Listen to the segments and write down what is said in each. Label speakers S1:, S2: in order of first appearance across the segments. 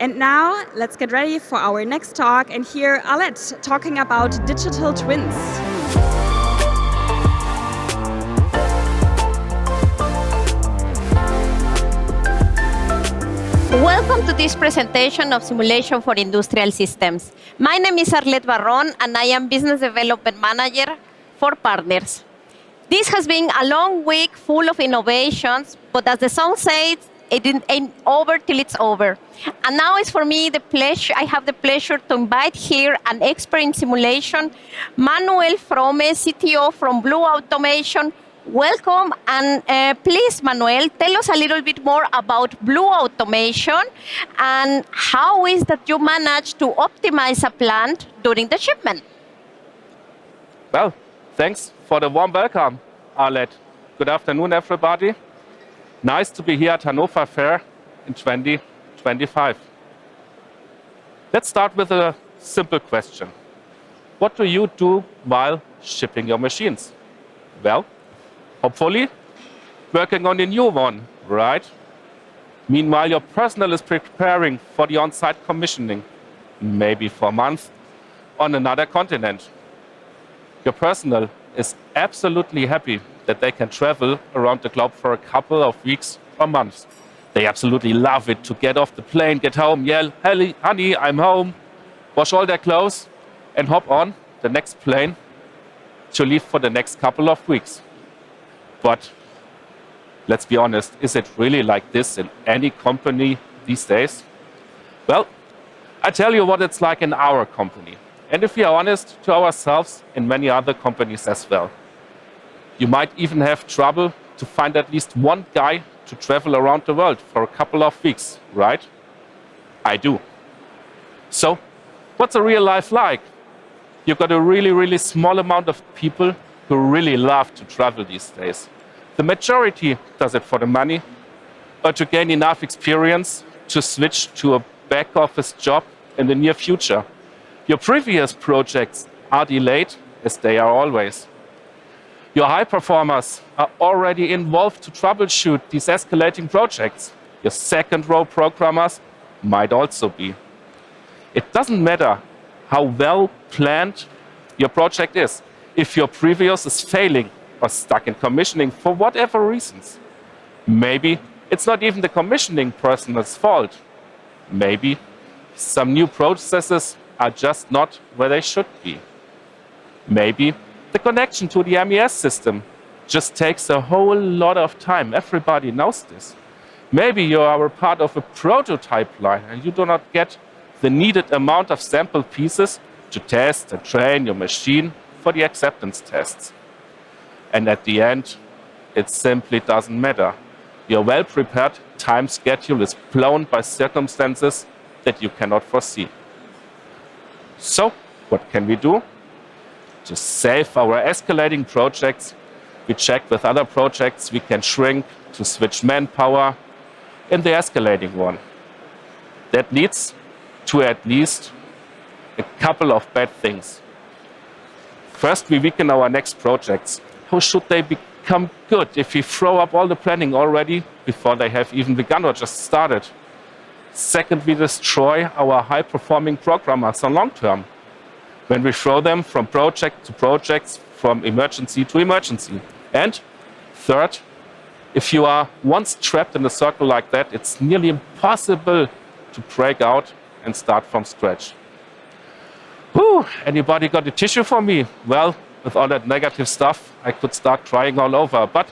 S1: And now, let's get ready for our next talk and hear Alette talking about digital twins.
S2: Welcome to this presentation of Simulation for Industrial Systems. My name is Arlette Barron, and I am Business Development Manager for Partners. This has been a long week full of innovations, but as the song says, it ain't over till it's over. And now it's for me I have the pleasure to invite here an expert in simulation, Manuel Fromme, CTO from Blue Automation. Welcome, and please, Manuel, tell us a little bit more about Blue Automation and how is that you manage to optimize a plant during the shipment.
S3: Well, thanks for the warm welcome, Arlette. Good afternoon, everybody. Nice to be here at Hannover Fair in 2025. Let's start with a simple question. What do you do while shipping your machines? Well, hopefully, working on a new one, right? Meanwhile, your personnel is preparing for the on-site commissioning, maybe for a month, on another continent. Your personnel is absolutely happy that they can travel around the globe for a couple of weeks or months. They absolutely love it to get off the plane, get home, yell, "Hey, honey, I'm home," wash all their clothes, and hop on the next plane to leave for the next couple of weeks. But let's be honest, is it really like this in any company these days? Well, I tell you what it's like in our company. And if we are honest to ourselves, in many other companies as well. You might even have trouble to find at least one guy to travel around the world for a couple of weeks, right? I do. So, what's a real life like? You've got a really, really small amount of people who really love to travel these days. The majority does it for the money or to gain enough experience to switch to a back office job in the near future. Your previous projects are delayed, as they are always. Your high performers are already involved to troubleshoot these escalating projects. Your second row programmers might also be. It doesn't matter how well planned your project is. If your previous is failing or stuck in commissioning for whatever reasons, maybe it's not even the commissioning person's fault. Maybe some new processes are just not where they should be. Maybe the connection to the MES system just takes a whole lot of time. Everybody knows this. Maybe you are a part of a prototype line and you do not get the needed amount of sample pieces to test and train your machine for the acceptance tests. And at the end, it simply doesn't matter. Your well-prepared time schedule is blown by circumstances that you cannot foresee. So, what can we do? To save our escalating projects, we check with other projects we can shrink to switch manpower in the escalating one. That leads to at least a couple of bad things. First, we weaken our next projects. How should they become good if we throw up all the planning already before they have even begun or just started? Second, we destroy our high-performing programmers on long term when we throw them from project to project, from emergency to emergency. And third, if you are once trapped in a circle like that, it's nearly impossible to break out and start from scratch. Whew, anybody got a tissue for me? Well, with all that negative stuff, I could start crying all over. But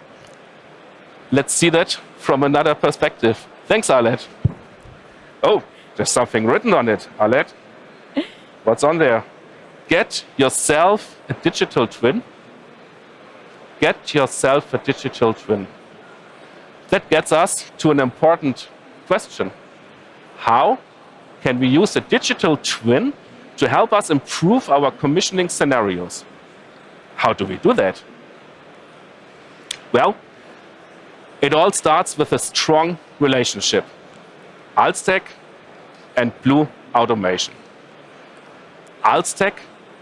S3: let's see that from another perspective. Thanks, Arlette. Oh, there's something written on it, Arlette. What's on there? Get yourself a digital twin. Get yourself a digital twin. That gets us to an important question. How can we use a digital twin to help us improve our commissioning scenarios? How do we do that? Well, it all starts with a strong relationship. Alztec and Blue Automation. Alztec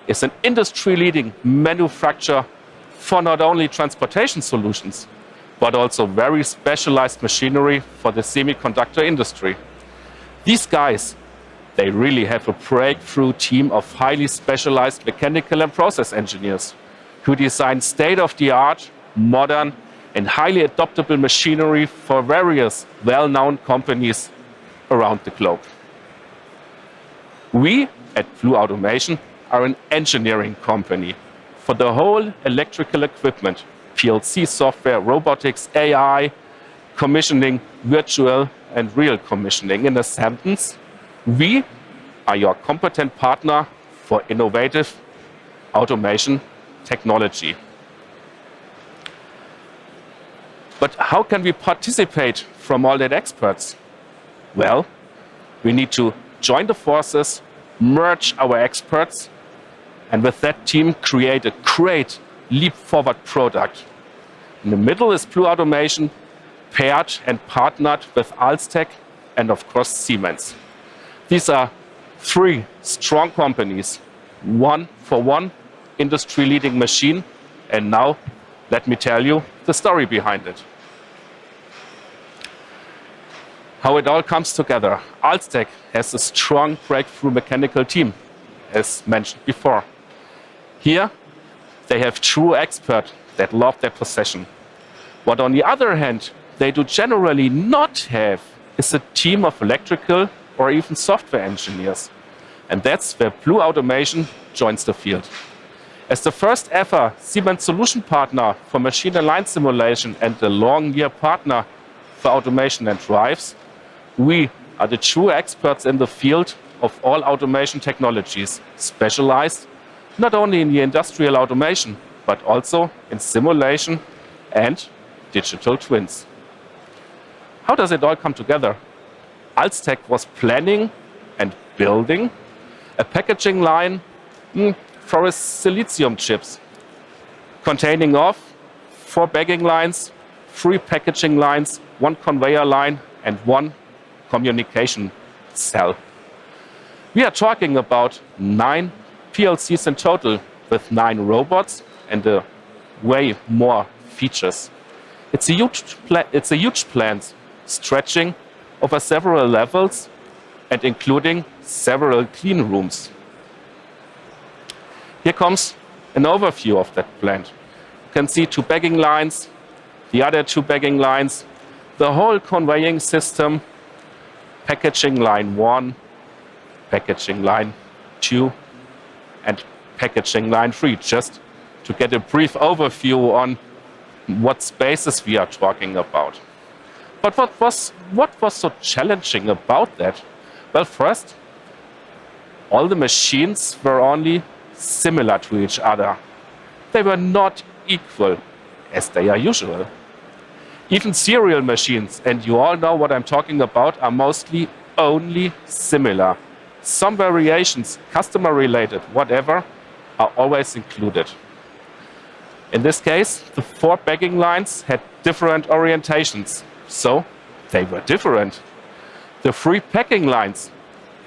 S3: is an industry-leading manufacturer for not only transportation solutions, but also very specialized machinery for the semiconductor industry. These guys, they really have a breakthrough team of highly specialized mechanical and process engineers who design state-of-the-art, modern, and highly adaptable machinery for various well-known companies around the globe. We at Blue Automation are an engineering company for the whole electrical equipment, PLC software, robotics, AI, commissioning, virtual and real commissioning. In a sentence, we are your competent partner for innovative automation technology. But how can we participate from all that experts? Well, we need to join the forces, merge our experts, and with that team create a great leap forward product. In the middle is Blue Automation, paired and partnered with Alztec and of course Siemens. These are three strong companies, one for one industry leading machine, and now let me tell you the story behind it. How it all comes together. Alztec has a strong breakthrough mechanical team, as mentioned before. Here, they have true experts that love their profession. What on the other hand, they do generally not have is a team of electrical or even software engineers. And that's where Blue Automation joins the field. As the first ever Siemens solution partner for machine and line simulation and the long-year partner for automation and drives, we are the true experts in the field of all automation technologies, specialized not only in the industrial automation, but also in simulation and digital twins. How does it all come together? Alztec was planning and building a packaging line for his silicium chips, containing of 4 bagging lines, 3 packaging lines, 1 conveyor line, and 1 communication cell. We are talking about 9 PLCs in total, with 9 robots and way more features. It's a huge plant stretching over several levels and including several clean rooms. Here comes an overview of that plant. You can see 2 bagging lines, the other 2 bagging lines, the whole conveying system, packaging line 1, packaging line 2, and packaging line 3, just to get a brief overview on what spaces we are talking about. But what was so challenging about that? Well, first, all the machines were only similar to each other. They were not equal, as they are usual. Even serial machines, and you all know what I'm talking about, are mostly only similar. Some variations, customer related, whatever, are always included. In this case, the 4 bagging lines had different orientations, so they were different. The 3 packing lines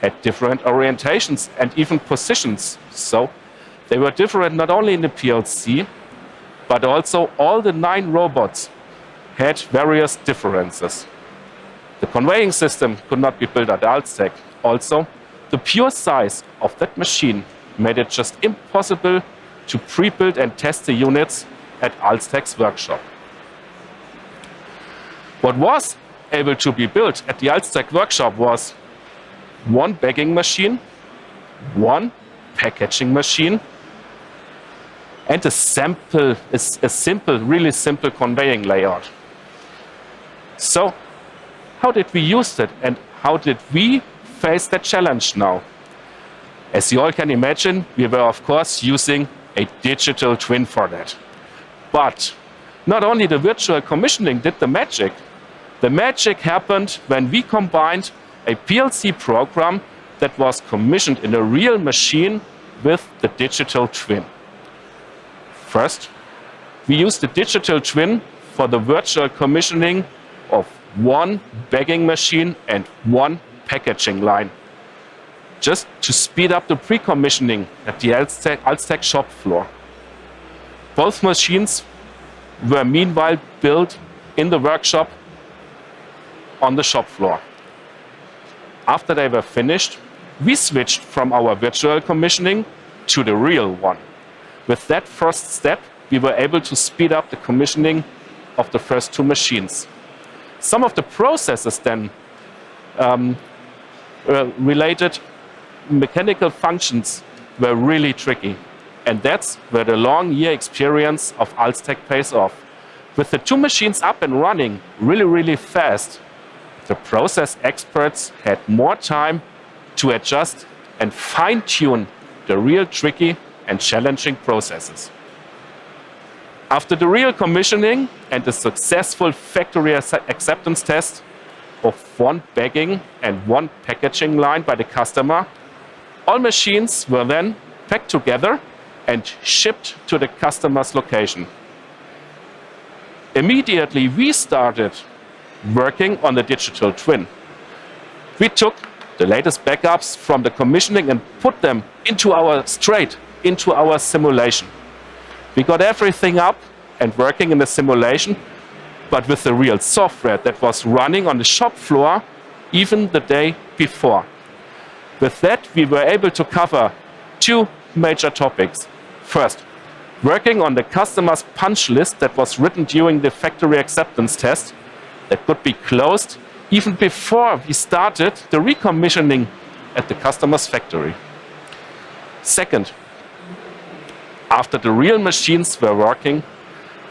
S3: had different orientations and even positions, so they were different not only in the PLC, but also all the 9 robots had various differences. The conveying system could not be built at Alztec. Also, the pure size of that machine made it just impossible to pre-build and test the units at Alztec's workshop. What was able to be built at the Alztec workshop was 1 bagging machine, 1 packaging machine, and a simple, really simple conveying layout. So, how did we use that and how did we face that challenge now? As you all can imagine, we were of course using a digital twin for that. But not only the virtual commissioning did the magic. The magic happened when we combined a PLC program that was commissioned in a real machine with the digital twin. First, we used the digital twin for the virtual commissioning of 1 bagging machine and 1 packaging line, just to speed up the pre-commissioning at the Alztec shop floor. Both machines were meanwhile built in the workshop on the shop floor. After they were finished, we switched from our virtual commissioning to the real one. With that first step, we were able to speed up the commissioning of the first 2 machines. Some of the processes then related mechanical functions were really tricky. And that's where the long year experience of Alztec pays off. With the 2 machines up and running really fast, the process experts had more time to adjust and fine-tune the real tricky and challenging processes. After the real commissioning and the successful factory acceptance test of 1 bagging and 1 packaging line by the customer, all machines were then packed together and shipped to the customer's location. Immediately we started working on the digital twin. We took the latest backups from the commissioning and put them straight into our simulation. We got everything up and working in the simulation, but with the real software that was running on the shop floor even the day before. With that, we were able to cover 2 major topics. First, working on the customer's punch list that was written during the factory acceptance test that could be closed even before we started the recommissioning at the customer's factory. Second, after the real machines were working,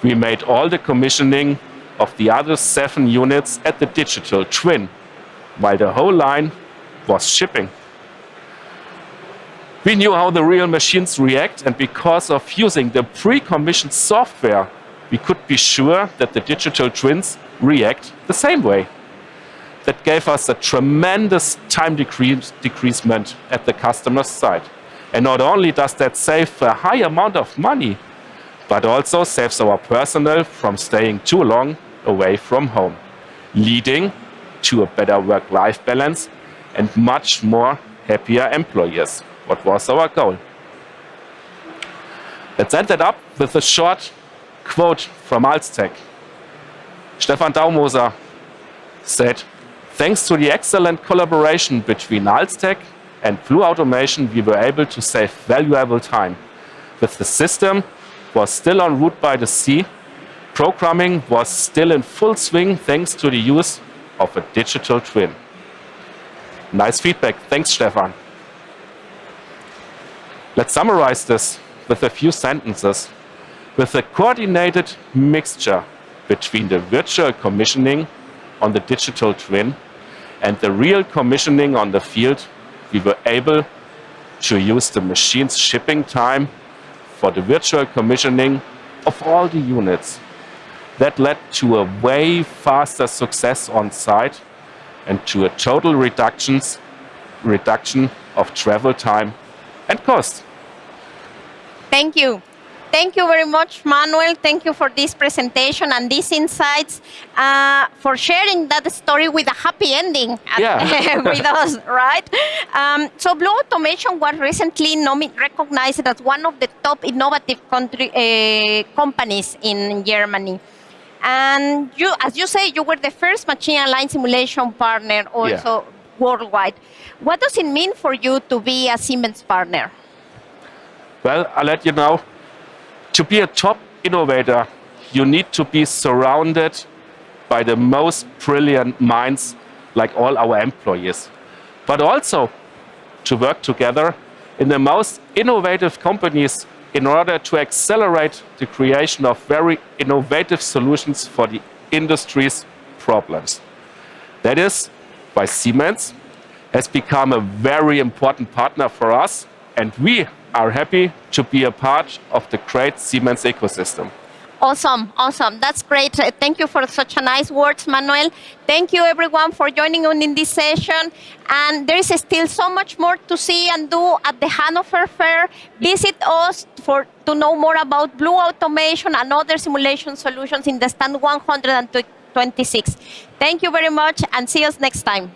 S3: we made all the commissioning of the other 7 units at the digital twin, while the whole line was shipping. We knew how the real machines react, and because of using the pre-commissioned software, we could be sure that the digital twins react the same way. That gave us a tremendous time decreasement at the customer's side. And not only does that save a high amount of money, but also saves our personnel from staying too long away from home, leading to a better work-life balance and much more happier employees. What was our goal? Let's end that up with a short quote from Alztec. Stefan Daumoser said, "Thanks to the excellent collaboration between Alztec and Blue Automation, we were able to save valuable time. With the system was still en route by the sea, programming was still in full swing thanks to the use of a digital twin." Nice feedback. Thanks, Stefan. Let's summarize this with a few sentences. With a coordinated mixture between the virtual commissioning on the digital twin and the real commissioning on the field, we were able to use the machine's shipping time for the virtual commissioning of all the units. That led to a way faster success on site and to a total reduction of travel time and cost.
S2: Thank you. Thank you very much, Manuel. Thank you for this presentation and these insights, for sharing that story with a happy ending with us, right? So Blue Automation was recently recognized as one of the top innovative companies in Germany. And you, as you say, you were the first machine line simulation partner also worldwide. What does it mean for you to be a Siemens partner?
S3: Well, I'll let you know. To be a top innovator, you need to be surrounded by the most brilliant minds, like all our employees. But also to work together in the most innovative companies in order to accelerate the creation of very innovative solutions for the industry's problems. That is why Siemens has become a very important partner for us, and we are happy to be a part of the great Siemens ecosystem.
S2: Awesome, awesome. That's great. Thank you for such a nice words, Manuel. Thank you, everyone, for joining us in this session. And there is still so much more to see and do at the Hannover Fair. Visit us to know more about Blue Automation and other simulation solutions in the stand 126. Thank you very much, and see us next time.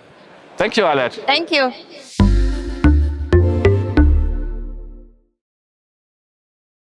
S3: Thank you, Alet.
S2: Thank you.